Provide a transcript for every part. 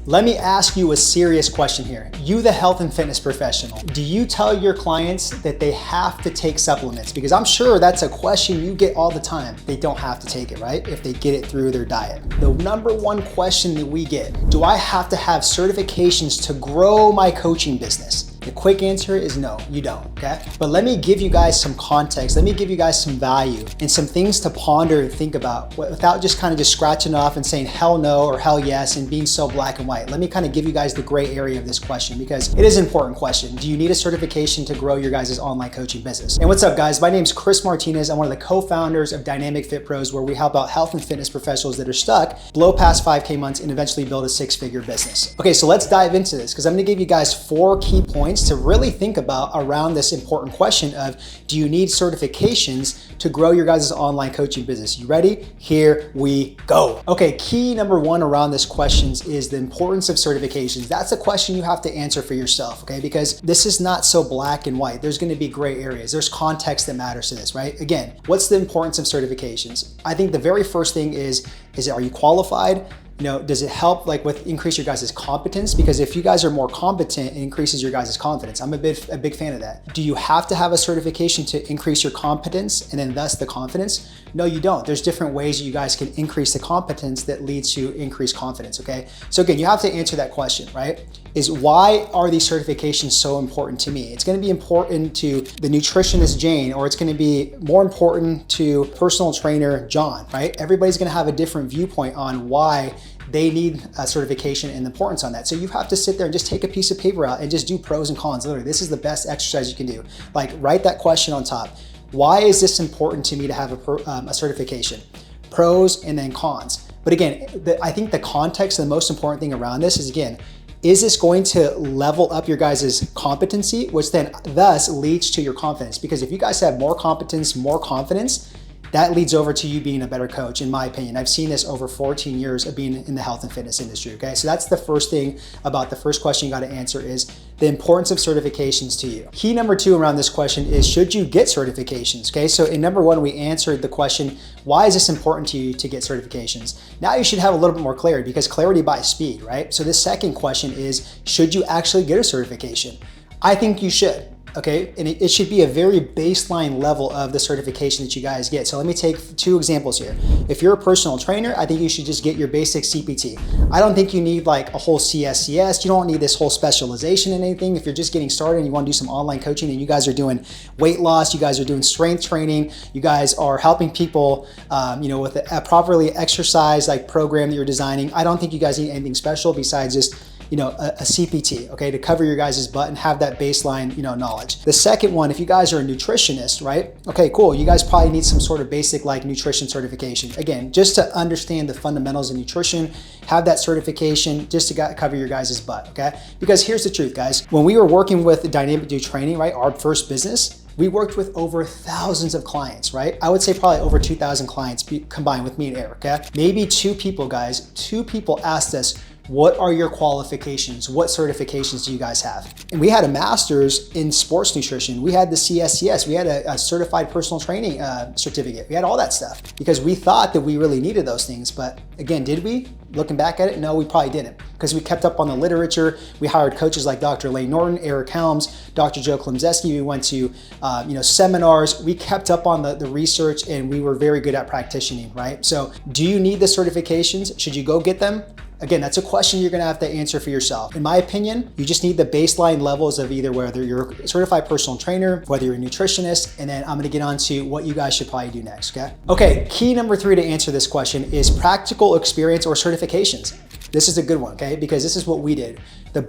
Let me ask you a serious question here. You, the health and fitness professional, do you tell your clients that they have to take supplements? Because I'm sure that's a question you get all the time. They don't have to take it, right? If they get it through their diet. The number one question that we get, do I have to have certifications to grow my coaching business? The quick answer is no, you don't, okay? But let me give you guys some context. Let me give you guys some value and some things to ponder and think about without just kind of just scratching off and saying hell no or hell yes and being so black and white. Let me kind of give you guys the gray area of this question because it is an important question. Do you need a certification to grow your guys' online coaching business? And what's up, guys? My name is Chris Martinez. I'm one of the co-founders of Dynamic Fit Pros, where we help out health and fitness professionals that are stuck, blow past 5K months, and eventually build a six-figure business. Okay, so let's dive into this because I'm gonna give you guys 4 key points to really think about around this important question of, do you need certifications to grow your guys' online coaching business? You ready? Here we go. Okay, key number 1 around this question is the importance of certifications. That's a question you have to answer for yourself, okay? Because this is not so black and white. There's gonna be gray areas. There's context that matters to this, right? Again, what's the importance of certifications? I think the very first thing is are you qualified? You know, does it help like with increase your guys' competence? Because if you guys are more competent, it increases your guys' confidence. I'm a big fan of that. Do you have to have a certification to increase your competence and then thus the confidence? No, you don't. There's different ways that you guys can increase the competence that leads to increased confidence, okay? So again, you have to answer that question, right? Is why are these certifications so important to me? It's gonna be important to the nutritionist Jane, or it's gonna be more important to personal trainer John, right? Everybody's gonna have a different viewpoint on why they need a certification and the importance on that. So you have to sit there and just take a piece of paper out and just do pros and cons. Literally, this is the best exercise you can do. Like write that question on top. Why is this important to me to have a certification? Pros and then cons. But again, I think the context and the most important thing around this is, again, is this going to level up your guys' competency, which then thus leads to your confidence? Because if you guys have more competence, more confidence, that leads over to you being a better coach, in my opinion. I've seen this over 14 years of being in the health and fitness industry, okay? So that's the first thing about the first question you gotta answer is the importance of certifications to you. Key number 2 around this question is, should you get certifications, okay? So in number 1, we answered the question, why is this important to you to get certifications? Now you should have a little bit more clarity because clarity buys speed, right? So the second question is, should you actually get a certification? I think you should. Okay, and it should be a very baseline level of the certification that you guys get. So let me take 2 examples here. If you're a personal trainer, I think you should just get your basic CPT. I don't think you need like a whole CSCS. You don't need this whole specialization in anything. If you're just getting started and you want to do some online coaching and you guys are doing weight loss, you guys are doing strength training, you guys are helping people, with a properly exercise like program that you're designing, I don't think you guys need anything special besides just a CPT, okay, to cover your guys' butt and have that baseline, knowledge. The second one, if you guys are a nutritionist, right? Okay, cool. You guys probably need some sort of basic like nutrition certification. Again, just to understand the fundamentals of nutrition, have that certification just to cover your guys' butt, okay? Because here's the truth, guys. When we were working with Dynamic Do Training, right, our first business, we worked with over thousands of clients, right? I would say probably over 2,000 clients combined with me and Eric, okay? Maybe 2 people, guys, 2 people asked us, what are your qualifications? What certifications do you guys have? And we had a master's in sports nutrition. We had the CSCS. We had a certified personal training certificate. We had all that stuff because we thought that we really needed those things. But again, did we? Looking back at it, no, we probably didn't, because we kept up on the literature. We hired coaches like Dr. Lane Norton, Eric Helms, Dr. Joe Klemczewski. We went to seminars. We kept up on the research and we were very good at practicing, right? So do you need the certifications? Should you go get them? Again, that's a question you're gonna have to answer for yourself. In my opinion, you just need the baseline levels of either whether you're a certified personal trainer, whether you're a nutritionist, and then I'm gonna get on to what you guys should probably do next, okay? Okay, key number 3 to answer this question is practical experience or certifications. This is a good one, okay? Because this is what we did.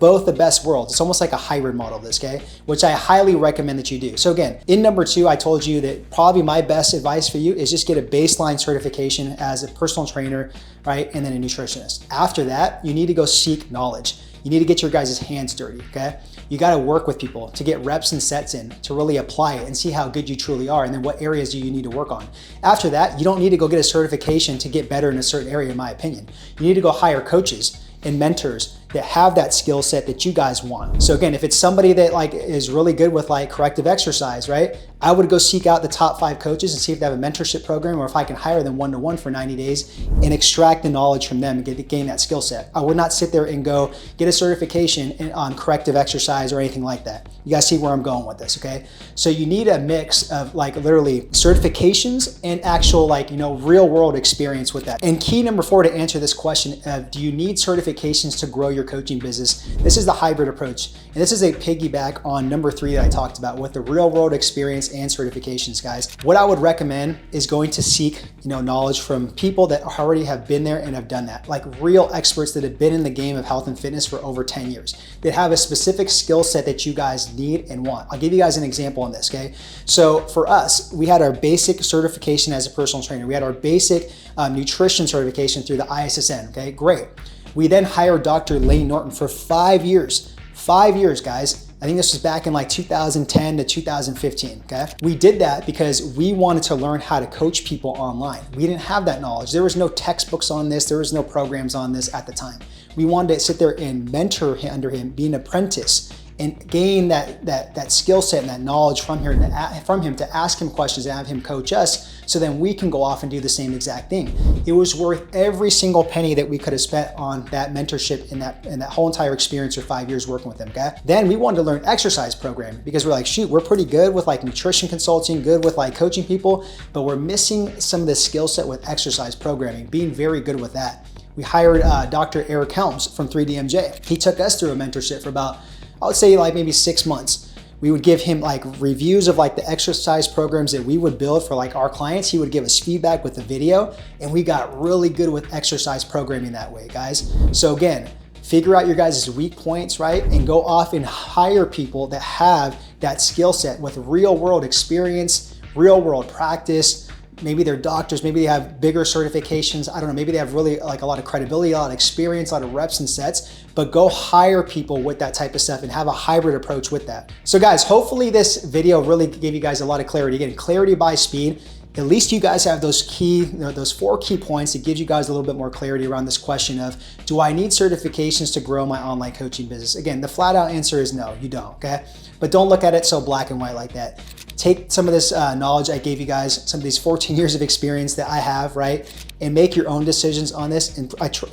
Both the best worlds. It's almost like a hybrid model of this, okay? Which I highly recommend that you do. So again, in number 2, I told you that probably my best advice for you is just get a baseline certification as a personal trainer, right? And then a nutritionist. After that, you need to go seek knowledge. You need to get your guys' hands dirty, okay? You gotta work with people to get reps and sets in, to really apply it and see how good you truly are, and then what areas do you need to work on. After that, you don't need to go get a certification to get better in a certain area, in my opinion. You need to go hire coaches and mentors that have that skill set that you guys want. So again, if it's somebody that like is really good with like corrective exercise, right? I would go seek out the top 5 coaches and see if they have a mentorship program or if I can hire them one-to-one for 90 days and extract the knowledge from them and gain that skill set. I would not sit there and go get a certification on corrective exercise or anything like that. You guys see where I'm going with this, okay? So you need a mix of like literally certifications and actual like, real world experience with that. And key number 4 to answer this question of do you need certifications to grow your coaching business? This is the hybrid approach. And this is a piggyback on number 3 that I talked about with the real world experience and certifications, guys. What I would recommend is going to seek, knowledge from people that already have been there and have done that, like real experts that have been in the game of health and fitness for over 10 years, that have a specific skill set that you guys need and want. I'll give you guys an example on this, okay? So for us, we had our basic certification as a personal trainer. We had our basic nutrition certification through the ISSN, okay? Great. We then hired Dr. Lane Norton for 5 years. 5 years, guys. I think this was back in like 2010 to 2015, okay? We did that because we wanted to learn how to coach people online. We didn't have that knowledge. There was no textbooks on this. There was no programs on this at the time. We wanted to sit there and mentor under him, be an apprentice, and gain that skill set and that knowledge from him to ask him questions and have him coach us so then we can go off and do the same exact thing. It was worth every single penny that we could have spent on that mentorship and that whole entire experience for 5 years working with him, okay? Then we wanted to learn exercise programming because we're like, shoot, we're pretty good with like nutrition consulting, good with like coaching people, but we're missing some of the skill set with exercise programming, being very good with that. We hired Dr. Eric Helms from 3DMJ. He took us through a mentorship for about, I would say like maybe 6 months. We would give him like reviews of like the exercise programs that we would build for like our clients. He would give us feedback with the video, and we got really good with exercise programming that way, guys. So again, figure out your guys' weak points, right? And go off and hire people that have that skill set with real world experience, real world practice. Maybe they're doctors, maybe they have bigger certifications. I don't know, maybe they have really like a lot of credibility, a lot of experience, a lot of reps and sets, but go hire people with that type of stuff and have a hybrid approach with that. So guys, hopefully this video really gave you guys a lot of clarity. Again, clarity by speed. At least you guys have those key, those 4 key points that gives you guys a little bit more clarity around this question of, do I need certifications to grow my online coaching business? Again, the flat out answer is no, you don't, okay? But don't look at it so black and white like that. Take some of this knowledge I gave you guys, some of these 14 years of experience that I have, right? And make your own decisions on this. And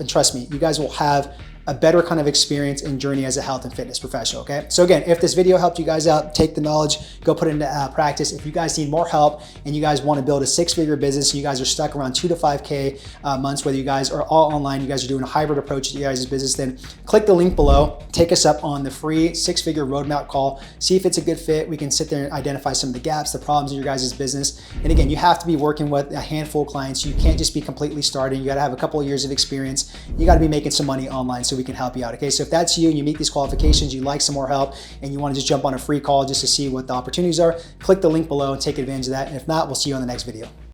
trust me, you guys will have a better kind of experience and journey as a health and fitness professional, okay? So again, if this video helped you guys out, take the knowledge, go put it into practice. If you guys need more help and you guys want to build a 6-figure business, and you guys are stuck around 2 to 5K months, whether you guys are all online, you guys are doing a hybrid approach to your guys' business, then click the link below, take us up on the free 6-figure roadmap call, see if it's a good fit. We can sit there and identify some of the gaps, the problems in your guys' business. And again, you have to be working with a handful of clients. You can't just be completely starting. You got to have a couple of years of experience. You got to be making some money online so we can help you out, okay? So if that's you and you meet these qualifications, you like some more help, and you want to just jump on a free call just to see what the opportunities are, click the link below and take advantage of that. And if not, we'll see you on the next video.